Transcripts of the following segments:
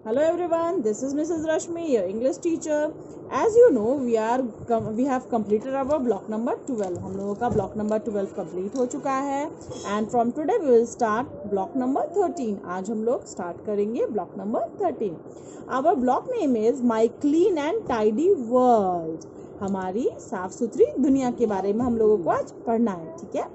Hello everyone, this is Mrs. Rashmi, your English teacher. As you know, we have completed our block number 12. हम लोगों का block number 12 complete हो चुका है and from today we will start block number 13. आज हम लोग start करेंगे block number 13. Our block name is My Clean and Tidy World. हमारी साफ सुथरी दुनिया के बारे में हम लोगों को आज पढ़ना है, ठीक है।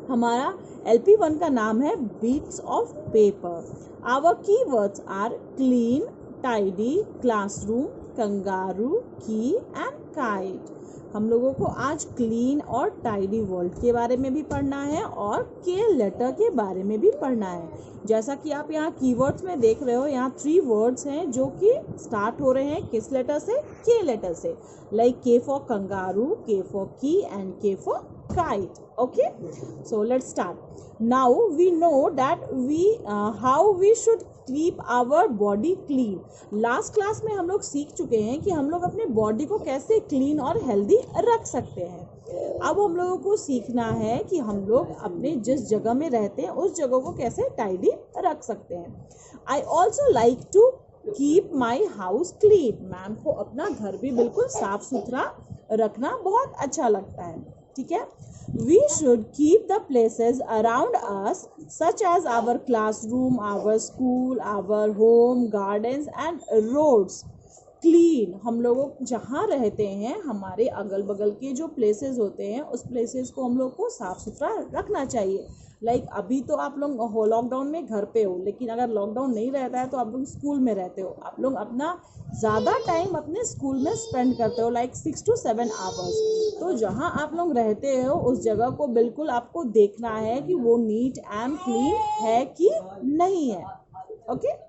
हमारा LP1 का नाम है bits of paper. Our keywords are clean, tidy, classroom, kangaroo, key and kite. हम लोगों को आज क्लीन और टाइडी वर्ल्ड के बारे में भी पढ़ना है और के लेटर के बारे में भी पढ़ना है। जैसा कि आप यहाँ कीवर्ड्स में देख रहे हो, यहाँ 3 वर्ड्स हैं जो कि स्टार्ट हो रहे हैं किस लेटर से? के लेटर से। लाइक के फॉर कंगारू, के फॉर की एंड के for kite. Okay, so let's start. Now we know that how we should keep our body clean. Last class में हम लोग सीख चुके हैं कि हम लोग अपने बॉडी को कैसे क्लीन और हेल्दी रख सकते हैं। अब हम लोगों को सीखना है कि हम लोग अपने जिस जगह में रहते हैं उस जगह को कैसे टाइडी रख सकते हैं। I also like to keep my house clean. Ma'am को अपना घर भी बिल्कुल साफ सुथरा रखना बहुत अच्छा लगता है, ठीक है। We should keep the places around us such as our classroom, our school, our home, gardens and roads clean. हम लोग जहाँ रहते हैं हमारे अगल बगल के जो प्लेसेस होते हैं उस प्लेसेस को हम लोग को साफ सुथरा रखना चाहिए। लाइक अभी तो आप लोग लॉकडाउन में घर पे हो, लेकिन अगर लॉकडाउन नहीं रहता है तो आप लोग स्कूल में रहते हो। आप लोग अपना ज़्यादा टाइम अपने स्कूल में स्पेंड करते हो, लाइक 6 to 7 आवर्स। तो जहाँ आप लोग रहते हो उस जगह को बिल्कुल आपको देखना है कि वो नीट एंड क्लीन है कि नहीं है। ओके,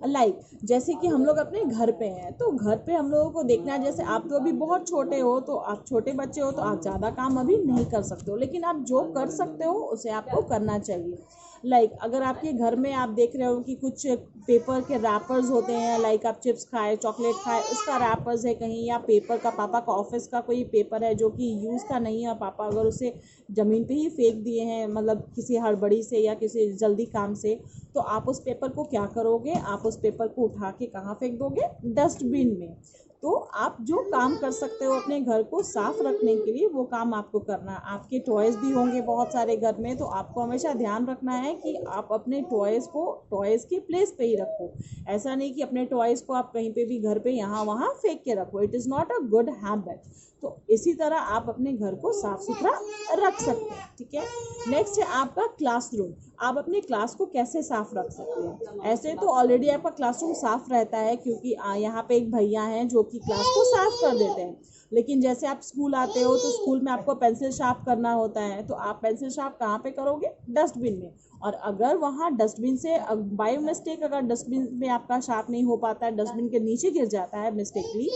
लाइक जैसे कि हम लोग अपने घर पे हैं तो घर पे हम लोगों को देखना है। जैसे आप तो अभी बहुत छोटे हो, तो आप छोटे बच्चे हो तो आप ज़्यादा काम अभी नहीं कर सकते हो, लेकिन आप जो कर सकते हो उसे आपको करना चाहिए। लाइक अगर आपके घर में आप देख रहे हो कि कुछ पेपर के रैपर्स होते हैं, लाइक आप चिप्स खाए, चॉकलेट खाए, उसका रैपर्स है कहीं, या पेपर का पापा का ऑफिस का कोई पेपर है जो कि यूज़ का नहीं है, पापा अगर उसे ज़मीन पे ही फेंक दिए हैं, मतलब किसी हड़बड़ी से या किसी जल्दी काम से, तो आप उस पेपर को क्या करोगे? आप उस पेपर को उठा के कहाँ फेंक दोगे? डस्टबिन में। तो आप जो काम कर सकते हो अपने घर को साफ रखने के लिए वो काम आपको करना है। आपके टॉयज़ भी होंगे बहुत सारे घर में, तो आपको हमेशा ध्यान रखना है कि आप अपने टॉयज़ के प्लेस पे ही रखो। ऐसा नहीं कि अपने टॉयज़ को आप कहीं पे भी घर पे यहाँ वहाँ फेंक के रखो। It is not a good habit. तो इसी तरह आप अपने घर को साफ सुथरा रख सकते हैं, ठीक है। नेक्स्ट है आपका क्लासरूम। आप अपने क्लास को कैसे साफ रख सकते हैं? ऐसे तो ऑलरेडी आपका क्लासरूम साफ रहता है क्योंकि यहाँ पे एक भैया हैं जो कि क्लास को साफ कर देते हैं। लेकिन जैसे आप स्कूल आते हो तो स्कूल में आपको पेंसिल शार्प करना होता है, तो आप पेंसिल शार्प कहाँ पे करोगे? डस्टबिन में। और अगर वहाँ डस्टबिन से बाय मिस्टेक अगर डस्टबिन में आपका शार्प नहीं हो पाता है, डस्टबिन के नीचे गिर जाता है मिस्टेकली,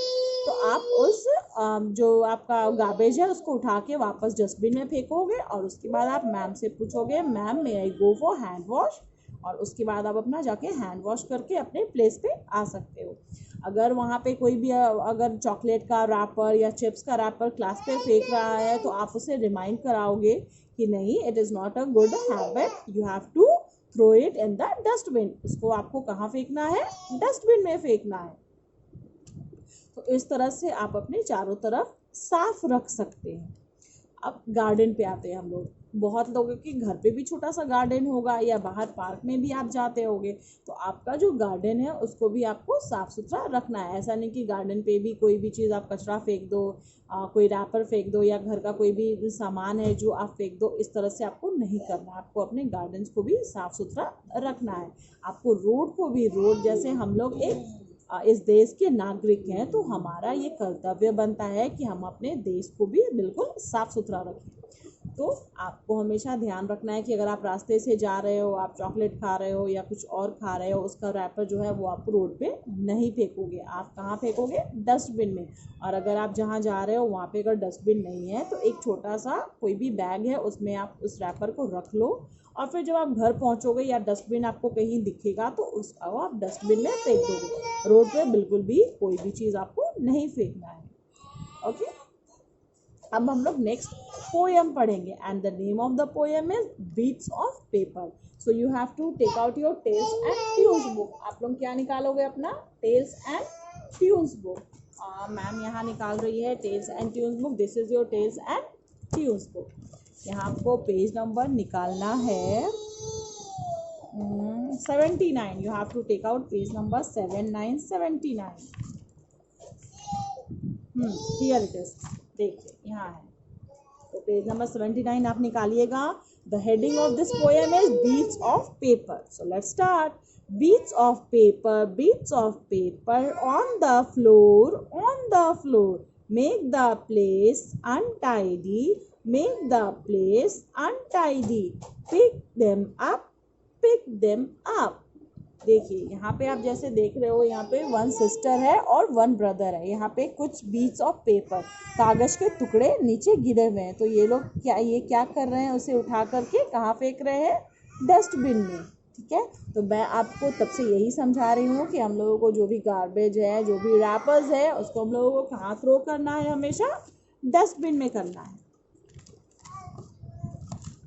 तो आप उस जो आपका गार्बेज है उसको उठा के वापस डस्टबिन में फेंकोगे और उसके बाद आप मैम से पूछोगे, ma'am may I go for hand wash, और उसके बाद आप अपना जाके हैंड वॉश करके अपने प्लेस पे आ सकते हो। अगर वहाँ पे कोई भी अगर चॉकलेट का रैपर या चिप्स का रैपर क्लास पे फेंक रहा है तो आप उसे रिमाइंड कराओगे कि नहीं, it is not a good habit, you have to throw it in the dustbin. उसको आपको कहाँ फेंकना है? डस्टबिन में फेंकना है। तो इस तरह से आप अपने चारों तरफ साफ रख सकते हैं। अब गार्डन पे आते हैं हम लोग। बहुत लोगों के घर पे भी छोटा सा गार्डन होगा या बाहर पार्क में भी आप जाते होगे, तो आपका जो गार्डन है उसको भी आपको साफ सुथरा रखना है। ऐसा नहीं कि गार्डन पे भी कोई भी चीज़ आप कचरा फेंक दो, कोई रैपर फेंक दो या घर का कोई भी सामान है जो आप फेंक दो। इस तरह से आपको नहीं करना है। आपको अपने गार्डन्स को भी साफ सुथरा रखना है। आपको रोड को भी, रोड जैसे हम लोग इस देश के नागरिक हैं तो हमारा ये कर्तव्य बनता है कि हम अपने देश को भी बिल्कुल साफ सुथरा रखें। तो आपको हमेशा ध्यान रखना है कि अगर आप रास्ते से जा रहे हो, आप चॉकलेट खा रहे हो या कुछ और खा रहे हो, उसका रैपर जो है वो आप रोड पे नहीं फेंकोगे। आप कहाँ फेंकोगे? डस्टबिन में। और अगर आप जहाँ जा रहे हो वहाँ पे अगर डस्टबिन नहीं है तो एक छोटा सा कोई भी बैग है उसमें आप उस रैपर को रख लो, और फिर जब आप घर पहुँचोगे या डस्टबिन आपको कहीं दिखेगा तो उसको आप डस्टबिन में फेंक दोगे। रोड पे बिल्कुल भी कोई भी चीज़ आपको नहीं फेंकना है। ओके, अब हम लोग नेक्स्ट पोएम पढ़ेंगे and the name of the poem is bits of paper. So you have to take out your tales and tunes book. आप लोग क्या निकालोगे? अपना tales and tunes book. Ma'am यहाँ निकाल रही है tales and tunes book. This is your tales and tunes book. यहाँ आपको पेज नंबर निकालना है 79. You have to take out page number 7979. Here it is. देखिए यहाँ है, तो पेज नंबर 79 आप निकालिएगा। The heading of this poem is beads of paper. So let's start. Beads of paper on the floor. Make the place untidy. Pick them up. देखिए यहाँ पे आप जैसे देख रहे हो, यहाँ पे 1 सिस्टर है और 1 ब्रदर है। यहाँ पे कुछ बीट्स ऑफ पेपर, कागज के टुकड़े नीचे गिरे हुए हैं। तो ये लोग क्या कर रहे हैं? उसे उठा करके कहाँ फेंक रहे हैं? डस्टबिन में। ठीक है, तो मैं आपको तब से यही समझा रही हूँ कि हम लोगों को जो भी गार्बेज है, जो भी रैपर्स है, उसको हम लोगों को कहाँ थ्रो करना है? हमेशा डस्टबिन में करना है।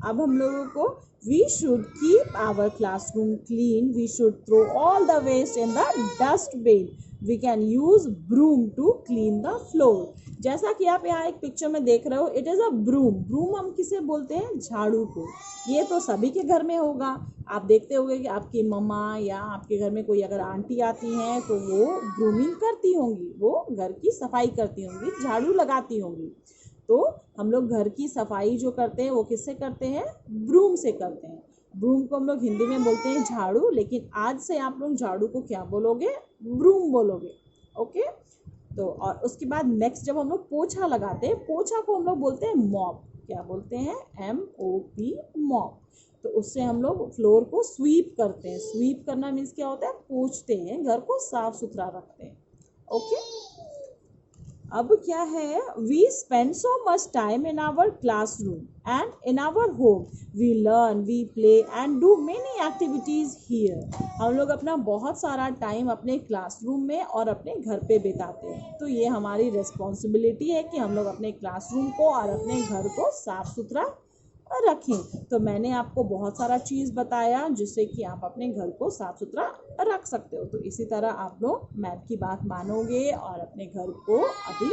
अब हम लोगों को we should keep our classroom clean. We should throw all the waste in the dustbin. We can use broom to clean the floor. जैसा कि आप यहाँ एक पिक्चर में देख रहे हो, it is a broom. Broom हम किसे बोलते हैं? झाड़ू को। ये तो सभी के घर में होगा। आप देखते होंगे कि आपकी मम्मा या आपके घर में कोई अगर आंटी आती हैं तो वो ब्रूमिंग करती होंगी, वो घर की सफाई करती होंगी, झाड़ू लगाती होंगी। तो हम लोग घर की सफाई जो करते हैं वो किससे करते हैं? ब्रूम से करते हैं। ब्रूम को हम लोग हिंदी में बोलते हैं झाड़ू, लेकिन आज से आप लोग झाड़ू को क्या बोलोगे? ब्रूम बोलोगे। ओके, तो और उसके बाद नेक्स्ट जब हम लोग पोछा लगाते हैं, पोछा को हम लोग बोलते हैं मॉप। क्या बोलते हैं? MOP, mop. तो उससे हम लोग फ्लोर को स्वीप करते हैं। स्वीप करना मीन्स क्या होता है? पोछते हैं, घर को साफ सुथरा रखते हैं। ओके, अब क्या है? We spend so much time in our classroom and in our home. We learn, we play and do many activities here. हम लोग अपना बहुत सारा टाइम अपने क्लासरूम में और अपने घर पे बिताते हैं। तो ये हमारी रिस्पॉन्सिबिलिटी है कि हम लोग अपने क्लासरूम को और अपने घर को साफ सुथरा रखें। तो मैंने आपको बहुत सारा चीज़ बताया जिससे कि आप अपने घर को साफ सुथरा रख सकते हो। तो इसी तरह आप लोग मैम की बात मानोगे और अपने घर को अभी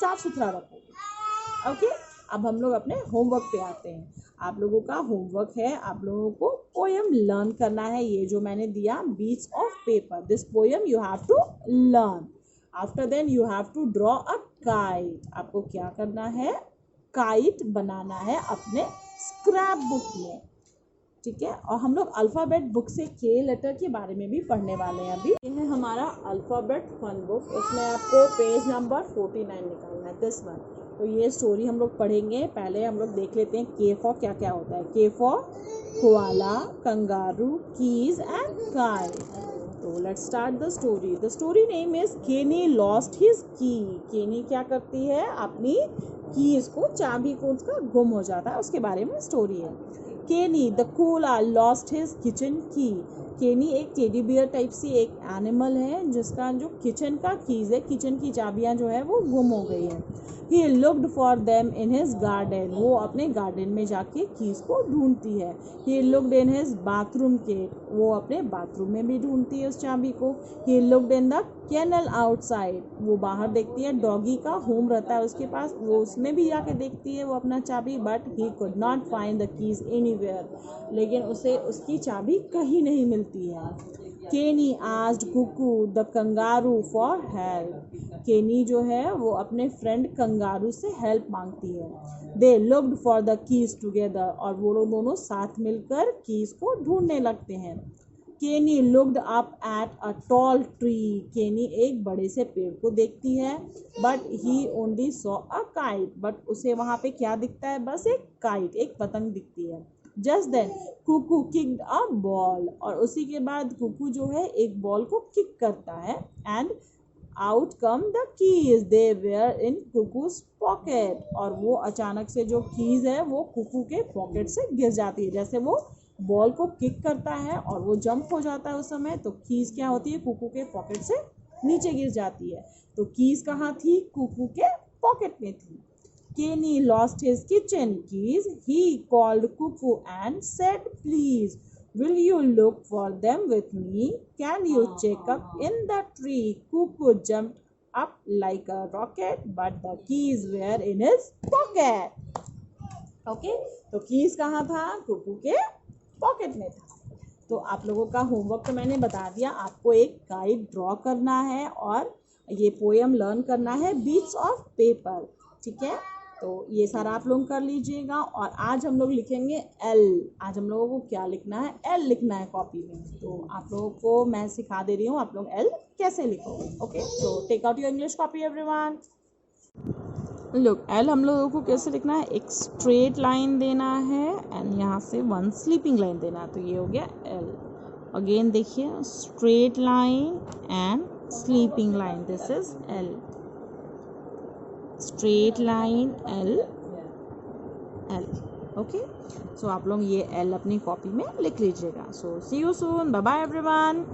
साफ सुथरा रखोगे। ओके, अब हम लोग अपने होमवर्क पे आते हैं। आप लोगों का होमवर्क है, आप लोगों को पोएम लर्न करना है। ये जो मैंने दिया, bits of paper, this poem you have to learn. After then you have to draw a kite. आपको क्या करना है? काइट बनाना है अपने स्क्रैप बुक में। ठीक है, और हम लोग अल्फ़ाबेट बुक से के लेटर के बारे में भी पढ़ने वाले हैं अभी। ये है हमारा अल्फ़ाबेट फन बुक। इसमें आपको पेज नंबर 49 निकालना है, दिस वन। तो ये स्टोरी हम लोग पढ़ेंगे। पहले हम लोग देख लेते हैं के फॉर क्या क्या होता है। K for koala, kangaroo, keys and kite. तो let's start the story. The story name is Kenny lost his key. Kenny क्या करती है? अपनी कीज को, चाबी को उसका गुम हो जाता है, उसके बारे में स्टोरी है। केनी the Cola lost his kitchen की। केनी एक टेडी बियर टाइप सी एक एनिमल है जिसका जो किचन का कीज है, किचन की चाबियां जो है वो गुम हो गई है। He looked for them in his garden. वो अपने गार्डन में जाके कीज को ढूंढती है। He looked in his bathroom cat. वो अपने बाथरूम में भी ढूंढती है उस चाबी को। He looked in the canal outside. वो बाहर देखती है, डॉगी का होम रहता है उसके पास, वो उसमें भी जाके देखती है वो अपना चाबी। But he could not find the keys anywhere. लेकिन उसे उसकी चाबी कहीं नहीं मिलती है। Kenny asked Kuku the kangaroo for help. Kenny जो है वो अपने फ्रेंड कंगारू से हेल्प मांगती है। They looked for the keys together. और वो लोग दोनों साथ मिलकर कीज को ढूंढने लगते हैं। केनी looked up at a tall tree. केनी एक बड़े से पेड़ को देखती है। But he only saw a kite. But उसे वहाँ पे क्या दिखता है? बस एक काइट, एक पतंग दिखती है। Just then Kuku kicked a ball. और उसी के बाद कुकू जो है एक बॉल को किक करता है and out come the keys. They were in Kuku's pocket. और वो अचानक से जो कीज है वो कुकू के पॉकेट से गिर जाती है। जैसे वो बॉल को किक करता है और वो जंप हो जाता है उस समय, तो कीज क्या होती है? कुकू के पॉकेट से नीचे गिर जाती है। तो कीज कहाँ थी? कुकू के पॉकेट में थी। Kenny lost his kitchen keys. He called Cuckoo and said, "Please, Will you look for them with me? Can you check up in the tree? Cuckoo jumped up like a rocket, but the keys were in his pocket. Okay, तो keys कहाँ था? कुकू के pocket में था। तो आप लोगों का होमवर्क तो मैंने बता दिया, आपको एक गाइड ड्रॉ करना है और ये पोएम लर्न करना है बीट्स ऑफ पेपर, ठीक है। तो ये सारा आप लोग कर लीजिएगा। और आज हम लोग लिखेंगे एल। आज हम लोगों को क्या लिखना है? एल लिखना है कॉपी में। तो आप लोगों को मैं सिखा दे रही हूँ आप लोग एल कैसे लिखोगे। Okay, so take out your English copy everyone. Look, L हम लोगों को कैसे लिखना है? एक स्ट्रेट लाइन देना है एंड यहाँ से वन स्लीपिंग लाइन देना है। तो ये हो गया एल। अगेन देखिए, straight line and sleeping line, this is L. Straight line L, L. Okay, so आप लोग ये एल अपनी कॉपी में लिख लीजिएगा। So see you soon, bye bye everyone.